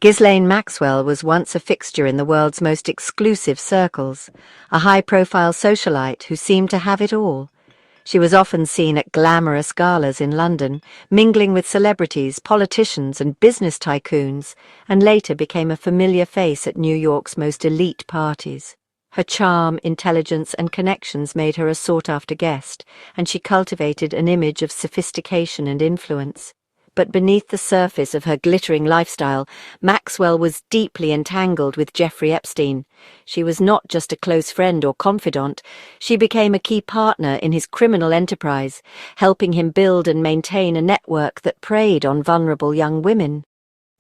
Ghislaine Maxwell was once a fixture in the world's most exclusive circles, a high-profile socialite who seemed to have it all. She was often seen at glamorous galas in London, mingling with celebrities, politicians and business tycoons, and later became a familiar face at New York's most elite parties. Her charm, intelligence and connections made her a sought-after guest, and she cultivated an image of sophistication and influence. But beneath the surface of her glittering lifestyle, Maxwell was deeply entangled with Jeffrey Epstein. She was not just a close friend or confidant, she became a key partner in his criminal enterprise, helping him build and maintain a network that preyed on vulnerable young women.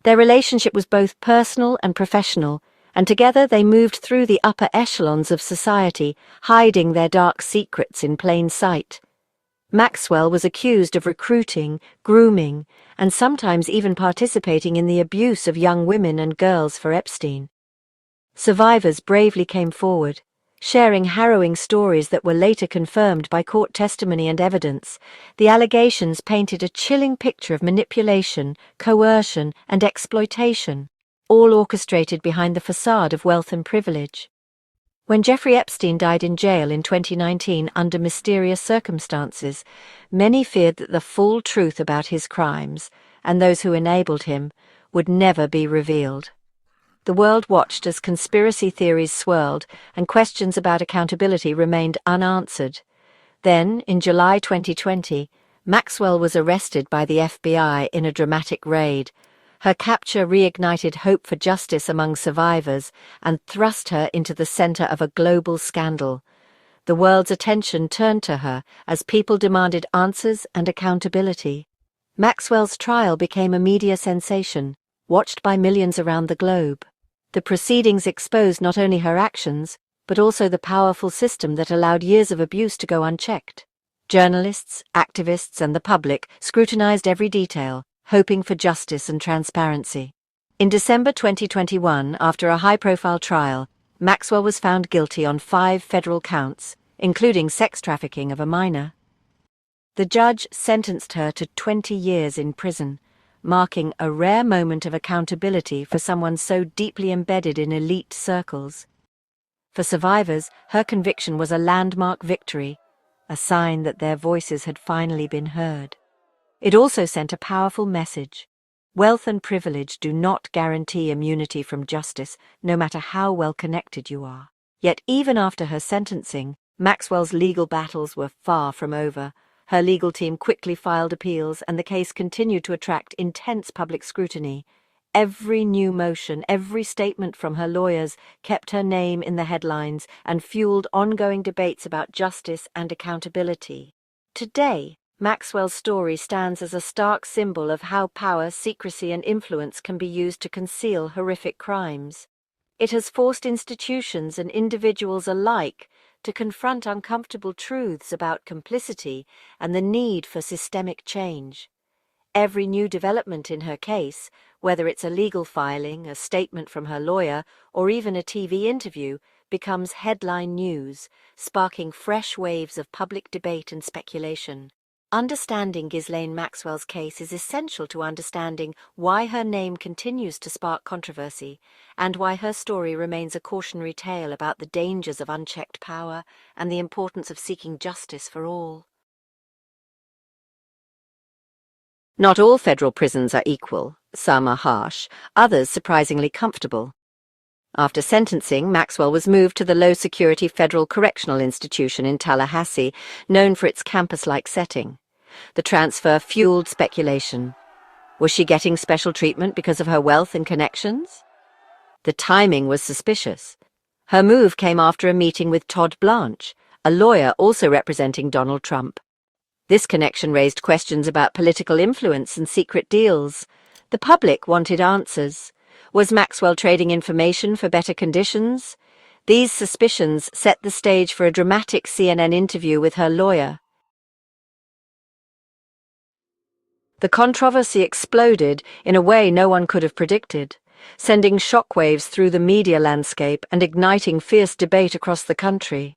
Their relationship was both personal and professional, and together they moved through the upper echelons of society, hiding their dark secrets in plain sight. Maxwell was accused of recruiting, grooming, and sometimes even participating in the abuse of young women and girls for Epstein. Survivors bravely came forward, sharing harrowing stories that were later confirmed by court testimony and evidence. The allegations painted a chilling picture of manipulation, coercion, and exploitation, all orchestrated behind the facade of wealth and privilege. When Jeffrey Epstein died in jail in 2019 under mysterious circumstances, many feared that the full truth about his crimes, and those who enabled him, would never be revealed. The world watched as conspiracy theories swirled and questions about accountability remained unanswered. Then, in July 2020, Maxwell was arrested by the FBI in a dramatic raid. Her capture reignited hope for justice among survivors and thrust her into the center of a global scandal. The world's attention turned to her as people demanded answers and accountability. Maxwell's trial became a media sensation, watched by millions around the globe. The proceedings exposed not only her actions, but also the powerful system that allowed years of abuse to go unchecked. Journalists, activists, and the public scrutinized every detail, hoping for justice and transparency. In December 2021, after a high-profile trial, Maxwell was found guilty on 5 federal counts, including sex trafficking of a minor. The judge sentenced her to 20 years in prison, marking a rare moment of accountability for someone so deeply embedded in elite circles. For survivors, her conviction was a landmark victory, a sign that their voices had finally been heard. It also sent a powerful message. Wealth and privilege do not guarantee immunity from justice, no matter how well connected you are. Yet even after her sentencing, Maxwell's legal battles were far from over. Her legal team quickly filed appeals, and the case continued to attract intense public scrutiny. Every new motion, every statement from her lawyers kept her name in the headlines and fueled ongoing debates about justice and accountability. Today, Maxwell's story stands as a stark symbol of how power, secrecy, and influence can be used to conceal horrific crimes. It has forced institutions and individuals alike to confront uncomfortable truths about complicity and the need for systemic change. Every new development in her case, whether it's a legal filing, a statement from her lawyer, or even a TV interview, becomes headline news, sparking fresh waves of public debate and speculation. Understanding Ghislaine Maxwell's case is essential to understanding why her name continues to spark controversy and why her story remains a cautionary tale about the dangers of unchecked power and the importance of seeking justice for all. Not all federal prisons are equal. Some are harsh, others surprisingly comfortable. After sentencing, Maxwell was moved to the low-security Federal Correctional Institution in Tallahassee, known for its campus-like setting. The transfer fueled speculation. Was she getting special treatment because of her wealth and connections? The timing was suspicious. Her move came after a meeting with Todd Blanche, a lawyer also representing Donald Trump. This connection raised questions about political influence and secret deals. The public wanted answers. Was Maxwell trading information for better conditions? These suspicions set the stage for a dramatic CNN interview with her lawyer. The controversy exploded in a way no one could have predicted, sending shockwaves through the media landscape and igniting fierce debate across the country.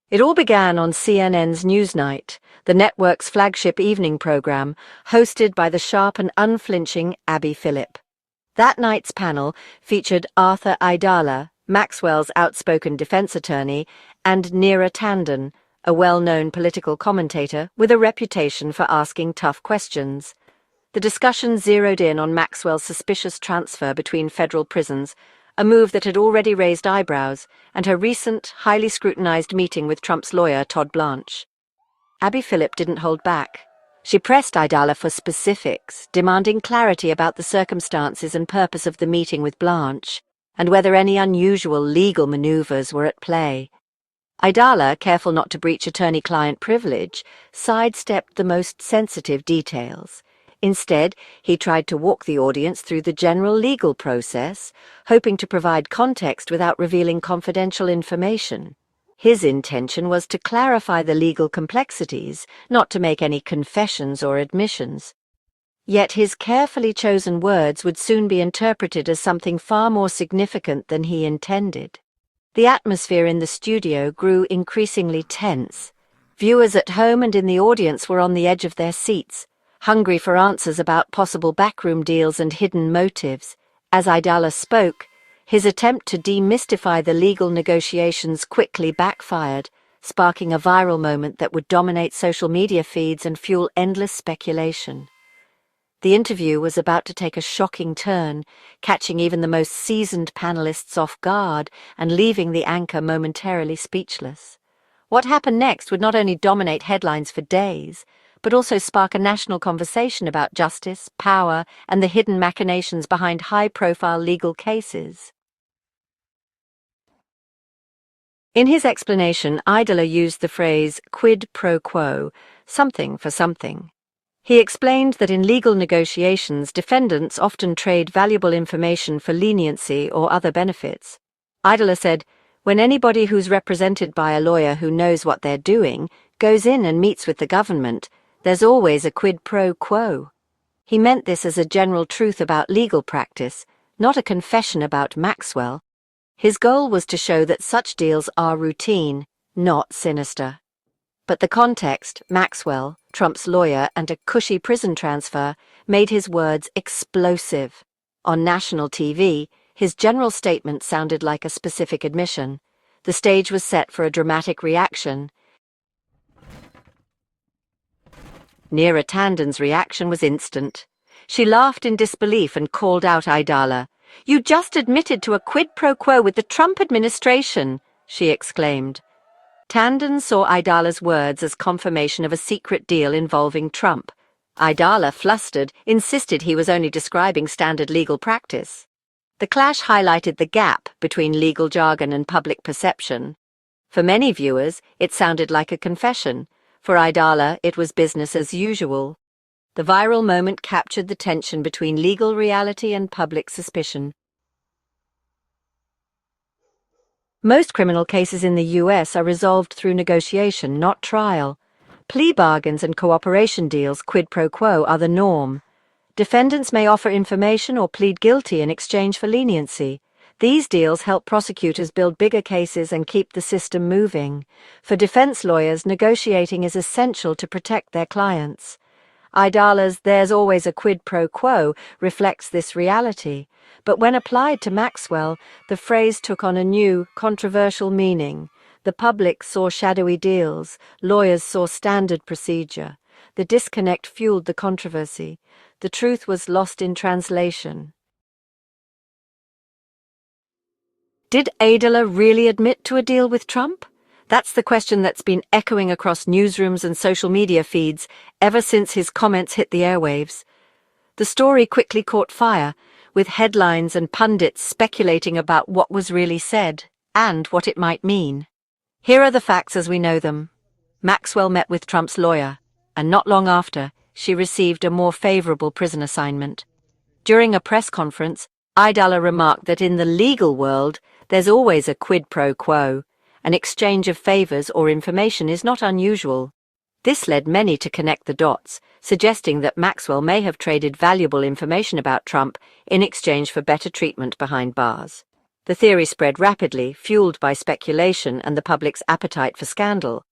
It all began on CNN's NewsNight, the network's flagship evening program, hosted by the sharp and unflinching Abby Phillip. That night's panel featured Arthur Aidala, Maxwell's outspoken defense attorney, and Neera Tanden, a well-known political commentator with a reputation for asking tough questions. The discussion zeroed in on Maxwell's suspicious transfer between federal prisons, a move that had already raised eyebrows, and her recent, highly scrutinized meeting with Trump's lawyer, Todd Blanche. Abby Phillip didn't hold back. She pressed Aidala for specifics, demanding clarity about the circumstances and purpose of the meeting with Blanche, and whether any unusual legal maneuvers were at play. Aidala, careful not to breach attorney-client privilege, sidestepped the most sensitive details. Instead, he tried to walk the audience through the general legal process, hoping to provide context without revealing confidential information. His intention was to clarify the legal complexities, not to make any confessions or admissions. Yet his carefully chosen words would soon be interpreted as something far more significant than he intended. The atmosphere in the studio grew increasingly tense. Viewers at home and in the audience were on the edge of their seats, hungry for answers about possible backroom deals and hidden motives. As Aidala spoke, his attempt to demystify the legal negotiations quickly backfired, sparking a viral moment that would dominate social media feeds and fuel endless speculation. The interview was about to take a shocking turn, catching even the most seasoned panelists off guard and leaving the anchor momentarily speechless. What happened next would not only dominate headlines for days, but also spark a national conversation about justice, power, and the hidden machinations behind high-profile legal cases. In his explanation, Aidala used the phrase quid pro quo, something for something. He explained that in legal negotiations, defendants often trade valuable information for leniency or other benefits. Aidala said, when anybody who's represented by a lawyer who knows what they're doing goes in and meets with the government, there's always a quid pro quo. He meant this as a general truth about legal practice, not a confession about Maxwell. His goal was to show that such deals are routine, not sinister. But the context, Maxwell, Trump's lawyer, and a cushy prison transfer made his words explosive. On national TV, his general statement sounded like a specific admission. The stage was set for a dramatic reaction. Neera Tanden's reaction was instant. She laughed in disbelief and called out Aidala. "You just admitted to a quid pro quo with the Trump administration," she exclaimed. Tanden saw Aidala's words as confirmation of a secret deal involving Trump. Aidala, flustered, insisted he was only describing standard legal practice. The clash highlighted the gap between legal jargon and public perception. For many viewers, it sounded like a confession. For Aidala, it was business as usual. The viral moment captured the tension between legal reality and public suspicion. Most criminal cases in the US are resolved through negotiation, not trial. Plea bargains and cooperation deals, quid pro quo, are the norm. Defendants may offer information or plead guilty in exchange for leniency. These deals help prosecutors build bigger cases and keep the system moving. For defense lawyers, negotiating is essential to protect their clients. Aidala's "there's always a quid pro quo" reflects this reality, but when applied to Maxwell, the phrase took on a new, controversial meaning. The public saw shadowy deals, lawyers saw standard procedure. The disconnect fueled the controversy. The truth was lost in translation. Did Aidala really admit to a deal with Trump? That's the question that's been echoing across newsrooms and social media feeds ever since his comments hit the airwaves. The story quickly caught fire, with headlines and pundits speculating about what was really said and what it might mean. Here are the facts as we know them. Maxwell met with Trump's lawyer, and not long after, she received a more favorable prison assignment. During a press conference, Aidala remarked that in the legal world, there's always a quid pro quo. An exchange of favors or information is not unusual. This led many to connect the dots, suggesting that Maxwell may have traded valuable information about Trump in exchange for better treatment behind bars. The theory spread rapidly, fueled by speculation and the public's appetite for scandal.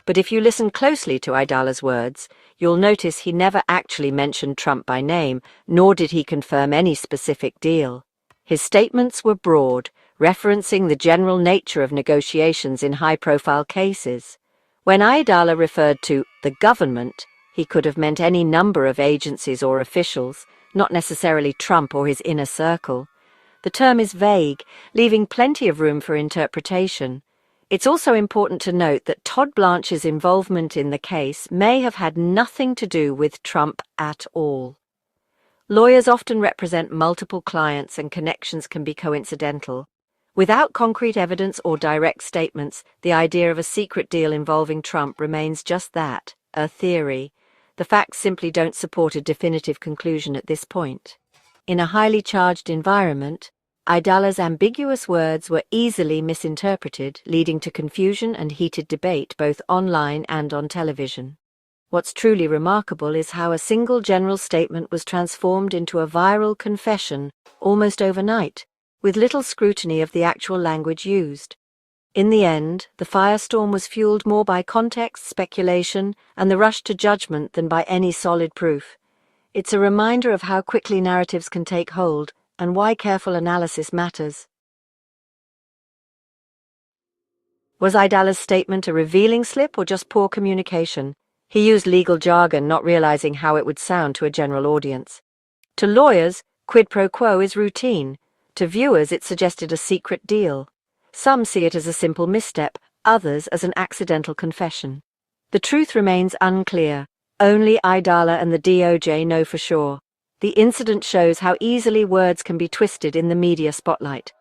But if you listen closely to Aidala's words, you'll notice he never actually mentioned Trump by name, nor did he confirm any specific deal. His statements were broad, referencing the general nature of negotiations in high-profile cases. When Aidala referred to the government, he could have meant any number of agencies or officials, not necessarily Trump or his inner circle. The term is vague, leaving plenty of room for interpretation. It's also important to note that Todd Blanche's involvement in the case may have had nothing to do with Trump at all. Lawyers often represent multiple clients and connections can be coincidental. Without concrete evidence or direct statements, the idea of a secret deal involving Trump remains just that, a theory. The facts simply don't support a definitive conclusion at this point. In a highly charged environment, Aidala's ambiguous words were easily misinterpreted, leading to confusion and heated debate both online and on television. What's truly remarkable is how a single general statement was transformed into a viral confession almost overnight, with little scrutiny of the actual language used. In the end, the firestorm was fueled more by context, speculation, and the rush to judgment than by any solid proof. It's a reminder of how quickly narratives can take hold, and why careful analysis matters. Was Aidala's statement a revealing slip or just poor communication? He used legal jargon, not realizing how it would sound to a general audience. To lawyers, quid pro quo is routine. To viewers, it suggested a secret deal. Some see it as a simple misstep, others as an accidental confession. The truth remains unclear. Only Aidala and the DOJ know for sure. The incident shows how easily words can be twisted in the media spotlight.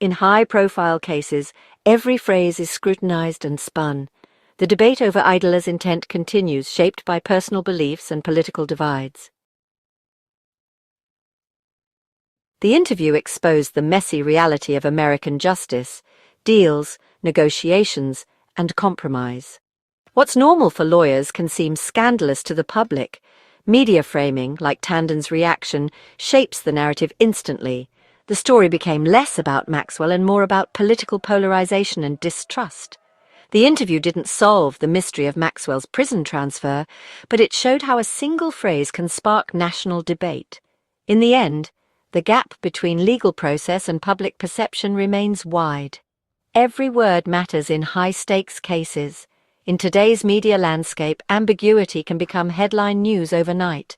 In high-profile cases, every phrase is scrutinized and spun. The debate over Aidala's intent continues, shaped by personal beliefs and political divides. The interview exposed the messy reality of American justice, deals, negotiations, and compromise. What's normal for lawyers can seem scandalous to the public. Media framing, like Tandon's reaction, shapes the narrative instantly. The story became less about Maxwell and more about political polarization and distrust. The interview didn't solve the mystery of Maxwell's prison transfer, but it showed how a single phrase can spark national debate. In the end, the gap between legal process and public perception remains wide. Every word matters in high-stakes cases. In today's media landscape, ambiguity can become headline news overnight.